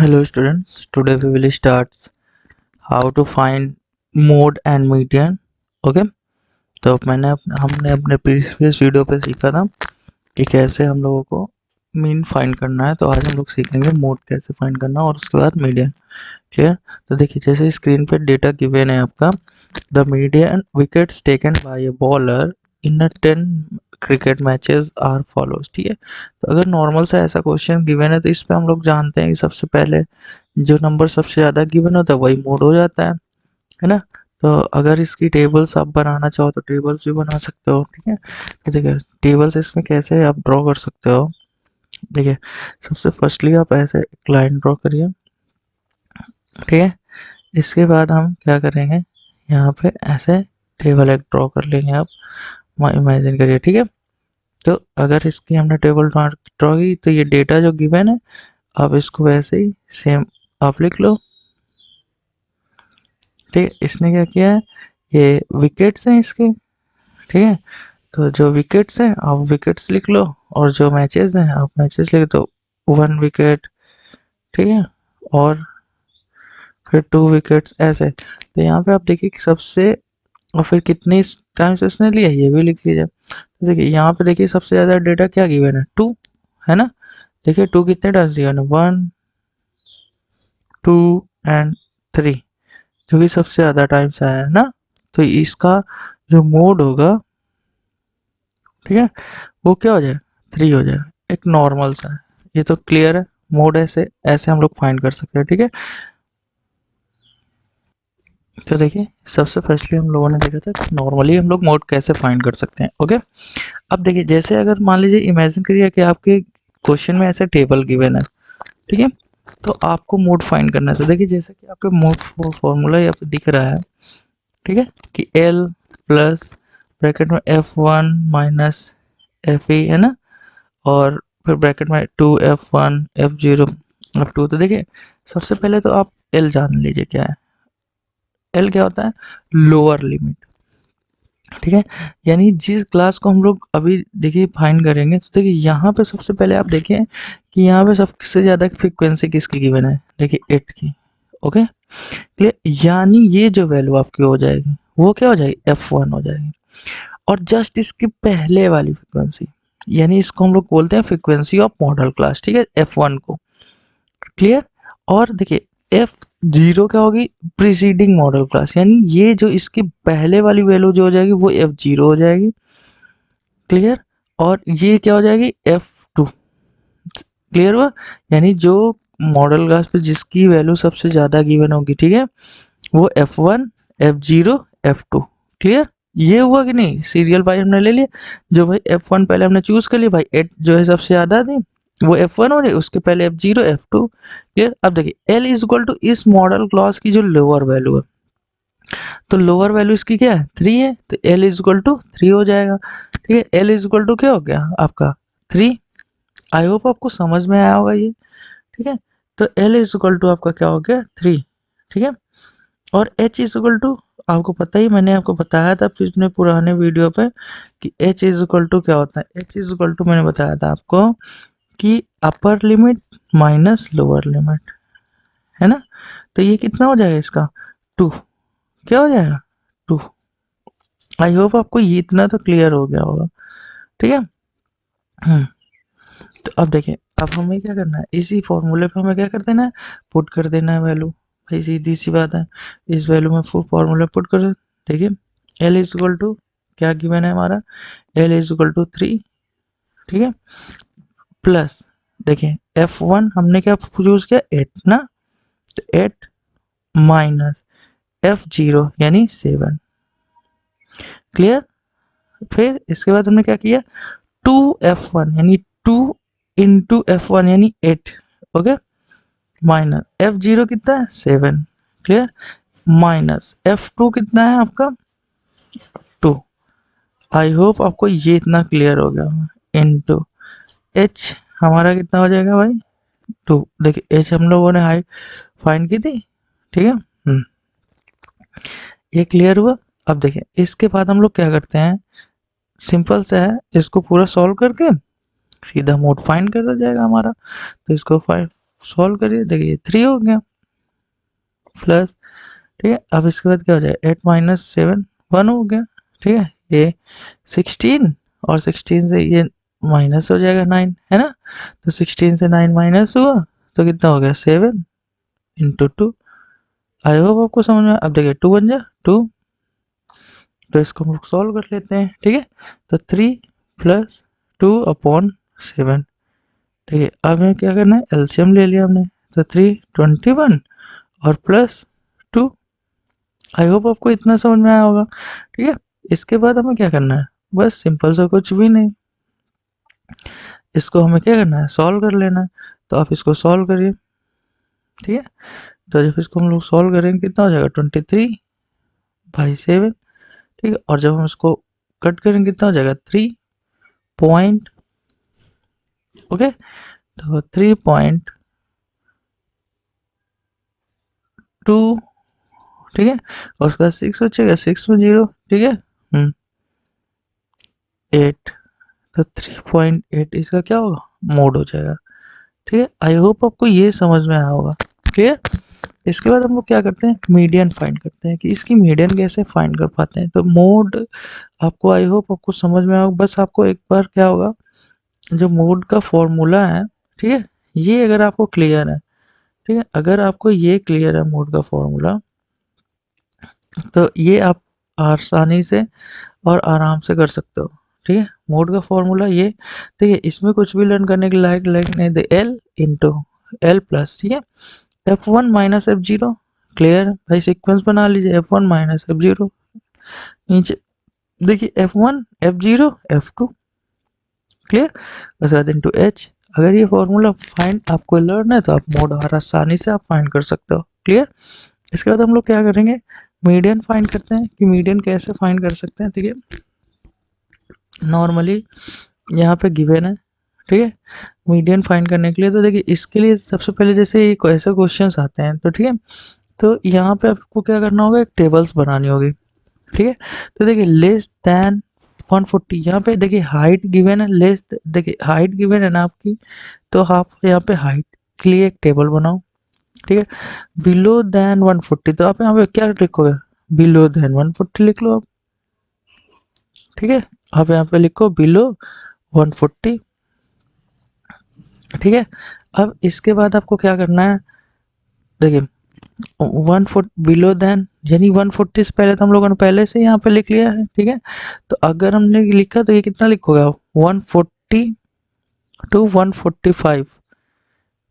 Hello students, today we will start how to find mode and median. Okay तो हमने अपने previous video पे सीखा था कि कैसे हम लोगों को मीन फाइंड करना है। तो आज हम लोग सीखेंगे मोड कैसे फाइंड करना और उसके बाद मीडियन। क्लियर। तो देखिए जैसे स्क्रीन पे डेटा गिवन है आपका, the median wickets taken by a bowler in a 10 cricket matches are follows. ठीक है, तो अगर नॉर्मल सा ऐसा क्वेश्चन गिवन है तो इस पे हम लोग जानते हैं कि सबसे पहले जो नंबर सबसे ज़्यादा गिवन होता है वही मोड हो जाता है ना। तो अगर इसकी टेबल्स आप बनाना चाहो तो टेबल्स भी बना सकते हो। ठीक है, तो देखिए टेबल्स इसमें कैसे आप ड्रॉ कर सकते हो। देखिए सबसे फर्स्टली आप ऐसे एक लाइन ड्रॉ करिए। ठीक है, इसके बाद हम क्या करेंगे, यहाँ पे ऐसे टेबल एक ड्रॉ कर लेंगे। आप इमेजिन करिए। ठीक है, तो अगर इसकी हमने टेबल ड्रॉ की तो ये डेटा जो गिवन है आप इसको वैसे ही सेम आप लिख लो। ठीक है, इसने क्या किया है, ये विकेट्स हैं इसके। ठीक है, तो जो विकेट्स हैं आप विकेट्स लिख लो और जो मैचेस हैं आप मैचेस लिख दो। 1 विकेट, ठीक है, और फिर 2 विकेट्स ऐसे। तो यहाँ पे आप देखिए कि सबसे और फिर कितनी टाइम्स इसने लिया ये भी लिख लीजिए। तो देखिए यहाँ पे देखिए सबसे ज़्यादा डेटा क्या गिवन है, 2 है ना। देखिए 2 कितने टाइम्स गिवन है, 1 2 एंड 3, जो कि सबसे ज़्यादा टाइम्स आया है ना। तो इसका जो मोड होगा, ठीक है, वो क्या हो जाए, 3 हो जाए। एक नॉर्मल सा है, ये तो क्लियर है। मोड ऐसे ऐसे हम लोग फाइंड कर सकते हैं। ठीक है, तो देखिए सबसे फर्स्टली हम लोगों ने देखा था कि नॉर्मली हम लोग मोड कैसे फाइंड कर सकते हैं। ओके, अब देखिए जैसे अगर मान लीजिए इमेजिन करिए कि आपके क्वेश्चन में ऐसे टेबल गिवन है, ठीक है, तो आपको मोड फाइंड करना है। तो देखिए जैसे कि आपके मोड फॉर्मूला यहाँ पे दिख रहा है, ठीक है, कि L प्लस ब्रैकेट में F1 माइनस Fe है ना, और फिर ब्रैकेट में 2F1 F0 F2। तो देखिए सबसे पहले तो आप L जान लीजिए क्या है। L क्या होता है, लोअर लिमिट। ठीक है, यानी जिस क्लास को हम लोग अभी देखिए फाइंड करेंगे, तो देखिए यहाँ पे सबसे पहले आप देखिए कि यहाँ पे सबसे ज़्यादा फ्रीक्वेंसी किसकी गिवन है, देखिए 8 की। ओके क्लियर, यानी ये जो वैल्यू आपकी हो जाएगी वो क्या हो जाएगी, F1 हो जाएगी। और जस्ट इसके पहले वाली फ्रीक्वेंसी, यानी इसको हम लोग बोलते हैं फ्रीक्वेंसी ऑफ मॉडल क्लास। ठीक है, F1 को। क्लियर, और देखिए F0 क्या होगी, प्रीसीडिंग मॉडल क्लास, यानी ये जो इसके पहले वाली वैल्यू जो हो जाएगी वो F0 हो जाएगी। क्लियर, और ये क्या हो जाएगी, F2। क्लियर हुआ, यानी जो मॉडल क्लास पे जिसकी वैल्यू सबसे ज़्यादा गिवन होगी, ठीक है, वो F1 F0 F2। क्लियर, ये हुआ कि नहीं, सीरियल वाइज हमने ले लिया। जो भाई F1 पहले हमने चूज कर लिया, भाई 8 जो है सबसे ज़्यादा थी वो F1 हो रही, उसके पहले F0 F2। क्लियर, अब देखिए L इज इक्वल टू इस मॉडल क्लॉज की जो लोअर वैल्यू है, तो लोअर वैल्यू इसकी क्या है, 3 है, तो L इज इक्वल टू 3 हो जाएगा। ठीक है, L इज इक्वल टू क्या हो गया आपका 3। आई होप आपको समझ में आया होगा ये। ठीक है, तो L इज इक्वल टू आपका क्या हो गया 3। ठीक है, और H इज इक्वल टू आपको पता ही, मैंने आपको बताया था पिछले पुराने वीडियो पे कि H इज इक्वल टू क्या होता है। H इज इक्वल टू मैंने बताया था आपको कि upper limit minus lower limit, है ना। तो ये कितना हो जाएगा इसका 2, क्या हो जाएगा 2। आई होप आपको ये इतना तो क्लियर हो गया होगा। ठीक है, हम्म, तो अब देखिए अब हमें क्या करना है, इसी फॉर्मूले पे हमें क्या कर देना है, पुट कर देना है वैल्यू। भाई सीधी सी बात है, इस वैल्यू में फुल फॉर्मूला पुट कर दो। देखिए L इज इक्वल टू क्या गिवन है हमारा, L इज इक्वल टू 3। ठीक है, प्लस देखिए F1 हमने क्या यूज किया 8 ना, तो 8 माइनस F0 यानी 7। क्लियर, फिर इसके बाद हमने क्या किया 2F1 यानी 2 इंटू F1 यानी 8। ओके, माइनस F0 कितना है 7। क्लियर, माइनस F2 कितना है आपका 2। आई होप आपको ये इतना क्लियर हो गया होगा। इनटू H हमारा कितना हो जाएगा भाई 2। देखिए H हम लोगों ने हाइट फाइंड की थी। ठीक है, ये क्लियर हुआ। अब देखिए इसके बाद हम लोग क्या करते हैं, सिंपल सा है, इसको पूरा सॉल्व करके सीधा मोड फाइंड कर जाएगा हमारा। तो इसको सॉल्व करिए, देखिए 3 हो गया प्लस, ठीक है। अब इसके बाद क्या हो जाएगा, 8 माइनस 7 1 हो गया, ठीक है। ये 16 और 16 से ये माइनस हो जाएगा 9, है ना। तो 16 से 9 माइनस हुआ तो कितना हो गया 7 इंटू 2। आई होप आपको समझ में। अब देखिए 2 बन जाए 2, तो इसको हम लोग सॉल्व कर लेते हैं, ठीक है। तो 3 प्लस 2/7, ठीक है। अब हमें क्या करना है, एलसीएम ले लिया हमने, तो 3 21 और प्लस 2। आई होप आपको इतना समझ में आया होगा, ठीक है। इसके बाद हमें क्या करना है, बस सिंपल सा कुछ भी नहीं, इसको हमें क्या करना है, सॉल्व कर लेना है। तो आप इसको सॉल्व करिए, ठीक है। तो जब इसको हम लोग सॉल्व करेंगे कितना हो जाएगा 23/7, ठीक है। और जब हम इसको कट करेंगे कितना हो जाएगा 3 पॉइंट, ओके। तो 3.2, ठीक है। और उसका 6 बचेगा, 6 में 0, ठीक है। 8, तो 3.8 इसका क्या होगा, मोड हो जाएगा, ठीक है। आई होप आपको ये समझ में आया होगा, क्लियर। इसके बाद हम लोग क्या करते हैं, मीडियन फाइंड करते हैं कि इसकी मीडियन कैसे फाइंड कर पाते हैं। तो मोड आपको आई होप आपको समझ में आया होगा। बस आपको एक बार क्या होगा, जो मोड का फॉर्मूला है, ठीक है, ये अगर आपको क्लियर है, ठीक है, अगर आपको ये क्लियर है मोड का फॉर्मूला, तो ये आप आसानी से और आराम से कर सकते हो, ठीक है। मोड का फॉर्मूला ये, ठीक है, इसमें कुछ भी लर्न करने के लायक लायक नहीं दे, एल इंटू एल प्लस, ठीक है, F1 माइनस F0, क्लियर भाई। सीक्वेंस बना लीजिए, F1 माइनस F0, नीचे देखिए F1 F0 F2, क्लियर। उसके बाद इंटू एच। अगर ये फॉर्मूला फाइंड आपको लर्न है तो आप मोड और आसानी से आप फाइंड कर सकते हो, क्लियर। इसके बाद हम लोग क्या करेंगे, मीडियन फाइंड करते हैं कि मीडियन कैसे फाइंड कर सकते हैं, ठीक है। नॉर्मली यहाँ पे गिवन है, ठीक है, मीडियन फाइंड करने के लिए। तो देखिए इसके लिए सबसे पहले जैसे ऐसे क्वेश्चंस आते हैं, तो ठीक है, तो यहाँ पे आपको क्या करना होगा, एक टेबल्स बनानी होगी, ठीक है। तो देखिए लेस देन 140, यहाँ पे देखिए हाइट गिवन है, लेस देखिए हाइट गिवन है ना आपकी, तो आप यहाँ पे हाइट के लिए एक टेबल बनाओ, ठीक है। बिलो देन 140, तो आप यहाँ पे क्या लिखोगे, बिलो देन 140 लिख लो आप, ठीक है। आप यहाँ पे लिखो बिलो 140, ठीक है। अब इसके बाद आपको क्या करना है, देखिए 140 बिलो देन, यानी 140 से पहले तो हम लोगों ने पहले से यहाँ पे लिख लिया है, ठीक है। तो अगर हमने लिखा तो ये कितना लिखोगे आप, 140 टू 145,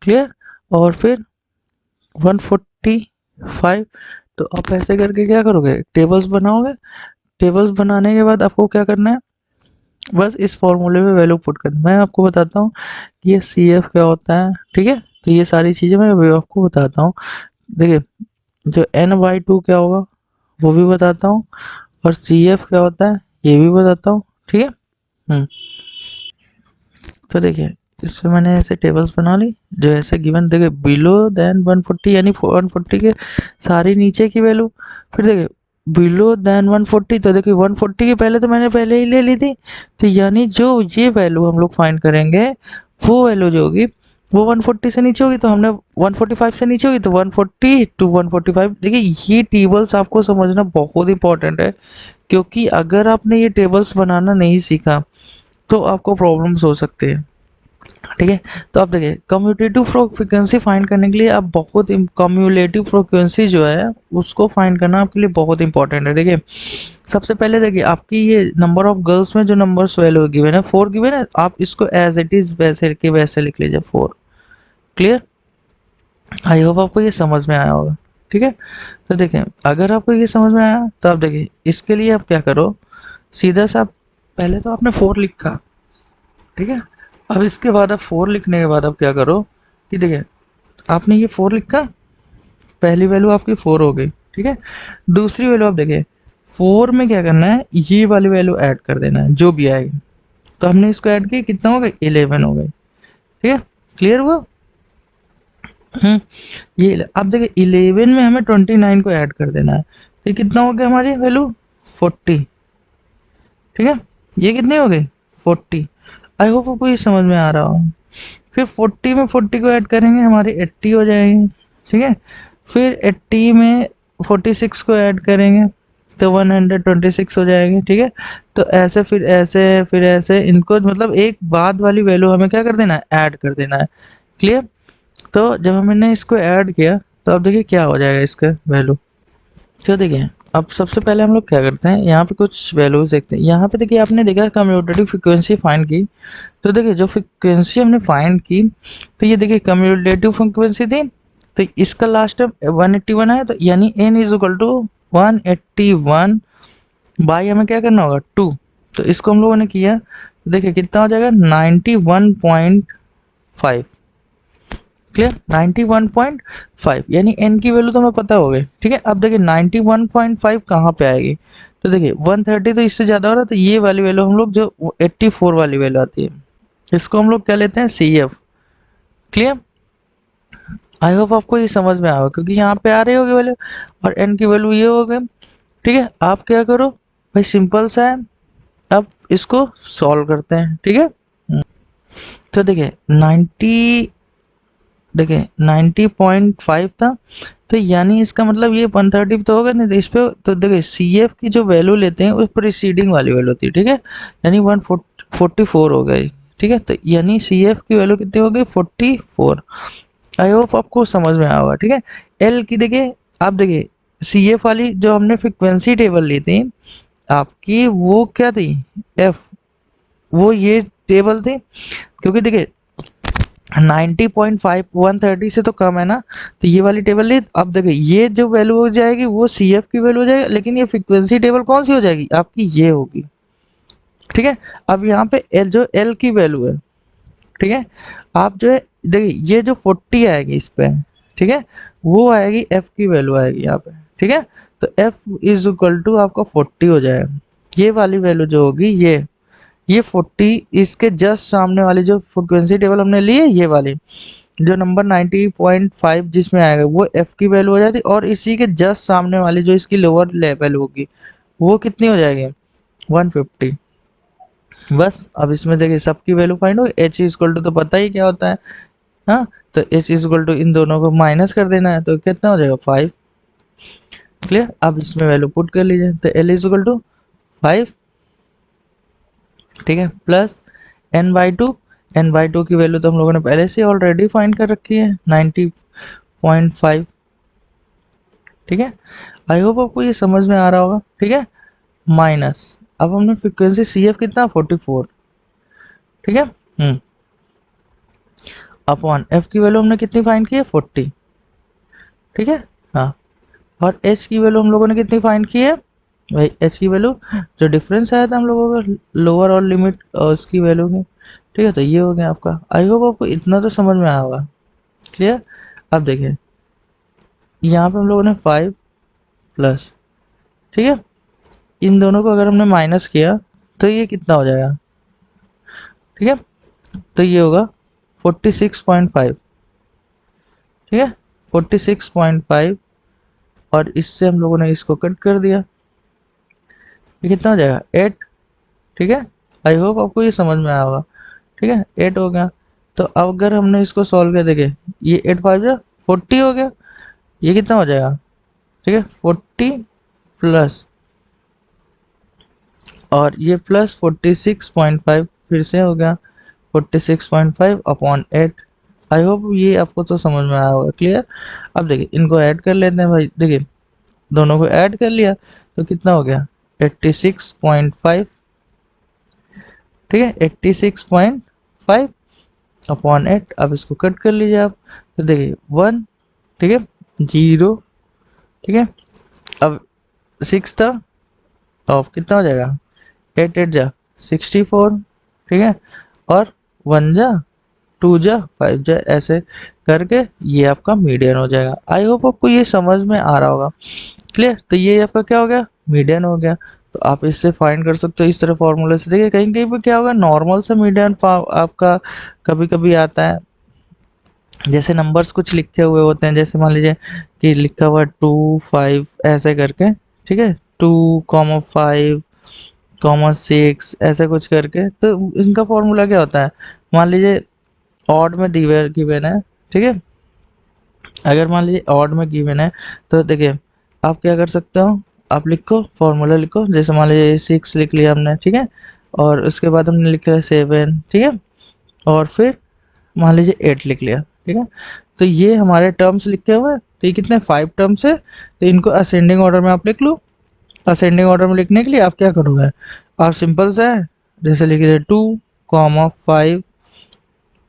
क्लियर। और फिर 145, तो आप ऐसे करके क्या करोगे, टेबल्स बनाओगे। टेबल्स बनाने के बाद आपको क्या करना है, बस इस फॉर्मूले में वैल्यू पुट करना। मैं आपको बताता हूँ कि ये सी एफ क्या होता है, ठीक है। तो ये सारी चीज़ें मैं आपको बताता हूँ, देखिए जो n/2 क्या होगा वो भी बताता हूँ, और सी एफ क्या होता है ये भी बताता हूँ, ठीक है। तो देखिए इससे मैंने ऐसे टेबल्स बना ली, जो ऐसे गिवन, देखिए बिलो देन 140 यानी 140 के सारी नीचे की वैल्यू। फिर देखिए बिलो देन 140, तो देखिए 140 के पहले तो मैंने पहले ही ले ली थी, तो यानी जो ये वैल्यू हम लोग फाइंड करेंगे, वो वैल्यू जो होगी वो 140 से नीचे होगी, तो हमने 145 से नीचे होगी तो 140 टू 145। देखिए ये टेबल्स आपको समझना बहुत इंपॉर्टेंट है, क्योंकि अगर आपने ये टेबल्स बनाना नहीं सीखा तो आपको प्रॉब्लम्स हो सकते हैं, ठीक है। तो आप देखिए कम्यूटेटिव फ्रीक्वेंसी फाइंड करने के लिए आप बहुत कम्यूलेटिव फ्रीक्वेंसी जो है उसको फाइंड करना आपके लिए बहुत इंपॉर्टेंट है। देखिए सबसे पहले देखिए आपकी ये नंबर ऑफ गर्ल्स में जो नंबर वैल्यू गिवन है 4 गिवन है, आप इसको एज इट इज वैसे के वैसे लिख लीजिए 4, क्लियर। आई होप आपको ये समझ में आया होगा, ठीक है। तो देखें अगर आपको ये समझ में आया तो आप देखिए इसके लिए आप क्या करो, सीधा सा पहले तो आपने 4 लिखा, ठीक है। अब इसके बाद आप 4 लिखने के बाद आप क्या करो कि देखिए आपने ये 4 लिखा, पहली वैल्यू आपकी 4 हो गई, ठीक है। दूसरी वैल्यू आप देखिए 4 में क्या करना है, ये वाली वैल्यू ऐड कर देना है जो भी आएगी। तो हमने इसको ऐड किया, कितना हो गया 11 हो गई, ठीक है, क्लियर हुआ। हम्म ये अब देखिए 11 में हमें 29 को ऐड कर देना है, तो ये कितना हो गया हमारी वैल्यू 40, ठीक है। ये कितनी हो गई 40। आई होप आपको ये समझ में आ रहा हो। फिर 40 में 40 को ऐड करेंगे, हमारी 80 हो जाएगी, ठीक है। फिर 80 में 46 को ऐड करेंगे तो 126 हो जाएगी, ठीक है। तो ऐसे फिर ऐसे फिर ऐसे इनको मतलब एक बाद वाली वैल्यू हमें क्या कर देना है, ऐड कर देना है। क्लियर। तो जब हमने इसको ऐड किया तो अब देखिए क्या हो जाएगा इसका वैल्यू। तो देखिए अब सबसे पहले हम लोग क्या करते हैं, यहाँ पे कुछ वैल्यूज देखते हैं। यहाँ पे देखिए आपने देखा कम्यूटेटिव फ्रिक्वेंसी फाइंड की, तो देखिए जो फ्रिक्वेंसी हमने फाइंड की, तो ये देखिए कम्यूटेटिव फ्रिक्वेंसी थी, तो इसका लास्ट टर्म 181 है, तो यानी n is equal to 181 by हमें क्या करना होगा 2। तो इसको हम लोगों ने किया तो देखिए कितना हो जाएगा 91.5। क्लियर, 91.5 यानी n की वैल्यू तो हमें पता हो गई, ठीक है। अब देखिए 91.5 कहाँ पे आएगी, तो देखिए 130 तो इससे ज़्यादा हो रहा है, तो ये वाली वैल्यू हम लोग जो 84 वाली वैल्यू आती है, इसको हम लोग क्या लेते हैं CF। क्लियर। आई होप आपको ये समझ में आएगा, क्योंकि यहाँ पे आ रही होगी वैल्यू और n की वैल्यू ये हो गई, ठीक है। आप क्या करो भाई, सिंपल सा है, अब इसको सॉल्व करते हैं, ठीक है। तो देखिए 90.5 था, तो यानी इसका मतलब ये 130 तो होगा नहीं, तो इस पे तो देखिए CF की जो वैल्यू लेते हैं उस प्रीसीडिंग वाली वैल्यू होती है, ठीक है। यानी 144 हो गई, ठीक है। तो यानी CF की वैल्यू कितनी हो गई 44। आई होप आपको समझ में आया होगा, ठीक है। L की देखिए, आप देखिए CF वाली जो हमने फ्रिक्वेंसी टेबल ली थी आपकी, वो क्या थी F, वो ये टेबल थी, क्योंकि देखिए 90.5 130 से तो कम है ना, तो ये वाली टेबल ली। अब देखिए ये जो वैल्यू हो जाएगी वो CF की वैल्यू हो जाएगी, लेकिन ये फ्रिक्वेंसी टेबल कौन सी हो जाएगी आपकी, ये होगी, ठीक है। अब यहाँ पे L जो L की वैल्यू है, ठीक है, आप जो है देखिए ये जो 40 आएगी इस पे, ठीक है, वो आएगी F की वैल्यू आएगी यहाँ पे, ठीक है। तो F इज इक्वल टू आपका 40 हो जाएगा, ये वाली वैल्यू जो होगी ये 40, इसके जस्ट सामने वाली जो फ्रिक्वेंसी टेबल हमने ली है, ये वाली जो नंबर 90.5 जिसमें आएगा वो F की वैल्यू हो जाती है, और इसी के जस्ट सामने वाली जो इसकी लोअर लेवल होगी वो कितनी हो जाएगी 150। बस अब इसमें देखिए सबकी वैल्यू फाइंड हो, H इक्वल टू तो पता ही क्या होता है, हाँ। तो H इक्वल टू इन दोनों को माइनस कर देना है, तो कितना हो जाएगा 5। क्लियर। अब इसमें वैल्यू पुट कर लीजिए, तो L इक्वल टू 5, ठीक है, प्लस n/2 की वैल्यू तो हम लोगों ने पहले से ऑलरेडी फाइंड कर रखी है 90.5, ठीक है। आई होप आपको ये समझ में आ रहा होगा, ठीक है। माइनस अब हमने फ्रिक्वेंसी CF कितना 44, ठीक है, अपॉन F की वैल्यू हमने कितनी फाइंड की है 40, ठीक है, हाँ। और H की वैल्यू हम लोगों ने कितनी फाइंड की है भाई, H की वैल्यू जो डिफरेंस आया था हम लोगों का लोअर और लिमिट और उसकी वैल्यू की, ठीक है। तो ये हो गया आपका, आई होप आपको इतना तो समझ में आया होगा। क्लियर। अब देखिए यहाँ पे हम लोगों ने 5 प्लस, ठीक है, इन दोनों को अगर हमने माइनस किया तो ये कितना हो जाएगा, ठीक है। तो ये होगा 46.5, ठीक है, 46.5, और इससे हम लोगों ने इसको कट कर दिया, ये कितना हो जाएगा 8, ठीक है। आई होप आपको ये समझ में आया होगा, ठीक है, 8 हो गया। तो अब अगर हमने इसको सॉल्व किया, देखिए ये 8 5 जा 40 हो गया, ये कितना हो जाएगा, ठीक है 40 प्लस, और ये प्लस 46.5 फिर से हो गया 46.5 अपॉन 8। आई होप ये आपको तो समझ में आया होगा। क्लियर। अब देखिए इनको ऐड कर लेते हैं भाई, देखिए दोनों को ऐड कर लिया तो कितना हो गया 86.5, ठीक है, 86.5 अपॉन 8। अब इसको कट कर लीजिए आप, तो देखिए 1, ठीक है, 0, ठीक है। अब 6 था, ऑफ कितना हो जाएगा 8 8 जा 64, ठीक है, और 1 जा 2 जा 5 जा, ऐसे करके ये आपका मीडियन हो जाएगा। आई होप आपको ये समझ में आ रहा होगा। क्लियर। तो ये आपका क्या हो गया मीडियन हो गया। तो आप इससे फाइंड कर सकते हो इस तरह फॉर्मूले से। देखिए कहीं कहीं पे क्या होगा नॉर्मल से मीडियन आपका कभी कभी आता है, जैसे नंबर्स कुछ लिखे हुए होते हैं, जैसे मान लीजिए कि लिखा हुआ 2 5 ऐसे करके, ठीक है, 2,5,6 ऐसे कुछ करके, तो इनका फॉर्मूला क्या होता है, मान लीजिए ऑड में गिवन है, ठीक है। अगर मान लीजिए ऑड में गिवन है तो देखिए आप क्या कर सकते हो, आप लिखो फॉर्मूला लिखो, जैसे मान लीजिए 6 लिख लिया हमने, ठीक है, और उसके बाद हमने लिखा 7, ठीक है, और फिर मान लीजिए 8 लिख लिया, ठीक है। तो ये हमारे टर्म्स लिखे हुए हैं, तो ये कितने 5 टर्म्स है, तो इनको असेंडिंग ऑर्डर में आप लिख लो। असेंडिंग ऑर्डर में लिखने के लिए आप क्या करोगे, आप सिंपल सा है, जैसे लिख लीजिए 2, 5,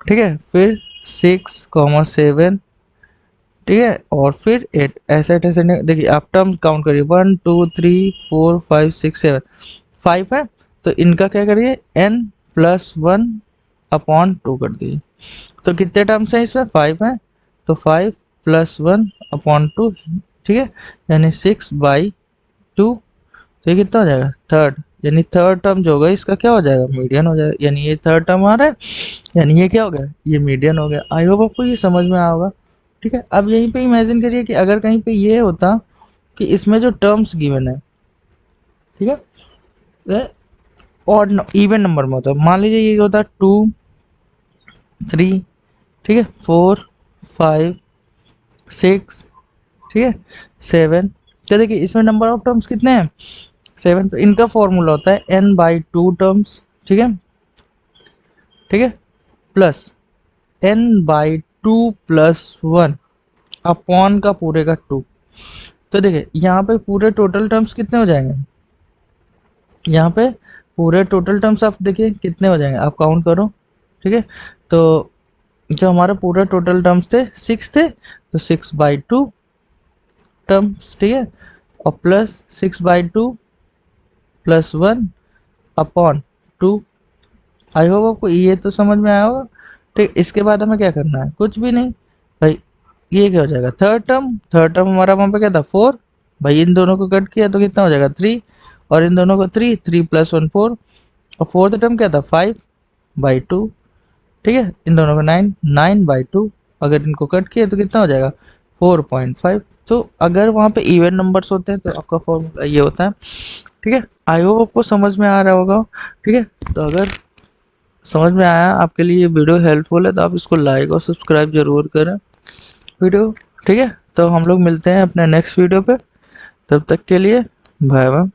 ठीक है, फिर 6, 7, ठीक है, और फिर 8, ऐसे ऐसे देखिए आप टर्म काउंट करिए, 1, 2, 3, 4, 5, 6, 7, 5 है, तो इनका क्या करिए n+1/2 कर दीजिए। तो कितने टर्म्स हैं इसमें 5 है, तो 5+1/2, ठीक है, यानी 6/2, तो ये कितना हो जाएगा थर्ड, यानी थर्ड टर्म जो होगा इसका क्या हो जाएगा मीडियन हो जाएगा, यानी ये थर्ड टर्म आ रहा है, यानी ये क्या हो गया ये मीडियन हो गया। आई होप आपको ये समझ में आया होगा, ठीक है। अब यहीं पे इमेजिन करिए कि अगर कहीं पे ये होता कि इसमें जो टर्म्स गिवन है, ठीक है, वह ऑड इवन नंबर में होता, मान लीजिए ये होता 2, 3, ठीक है, 4, 5, 6, ठीक है, 7, तो देखिए इसमें नंबर ऑफ टर्म्स कितने हैं 7, तो इनका फॉर्मूला होता है n/2 टर्म्स, ठीक है, ठीक है, प्लस n/2 + 1 अपॉन का पूरे का 2। तो देखिए यहाँ पे पूरे टोटल टर्म्स कितने हो जाएंगे, यहाँ पे पूरे टोटल टर्म्स आप देखिए कितने हो जाएंगे, आप काउंट करो, ठीक है। तो जो हमारा पूरा टोटल टर्म्स थे 6 थे, तो 6/2 टर्म्स, ठीक है, और प्लस 6/2 + 1 अपॉन 2। आई होप आपको ये तो समझ में आया होगा, ठीक। इसके बाद हमें क्या करना है, कुछ भी नहीं भाई, ये क्या हो जाएगा थर्ड टर्म हमारा वहाँ पे क्या था 4, भाई इन दोनों को कट किया तो कितना हो जाएगा 3, और इन दोनों को 3 + 1 4, और फोर्थ टर्म क्या था 5/2, ठीक है, इन दोनों को 9/2, अगर इनको कट किया तो कितना हो जाएगा 4.5। तो अगर वहाँ पे इवन नंबर्स होते हैं तो आपका फॉर्मूला ये होता है, ठीक है। आई होप आपको समझ में आ रहा होगा, ठीक है। तो अगर समझ में आया आपके लिए ये वीडियो हेल्पफुल है तो आप इसको लाइक और सब्सक्राइब जरूर करें वीडियो, ठीक है। तो हम लोग मिलते हैं अपने नेक्स्ट वीडियो पे, तब तक के लिए बाय बाय।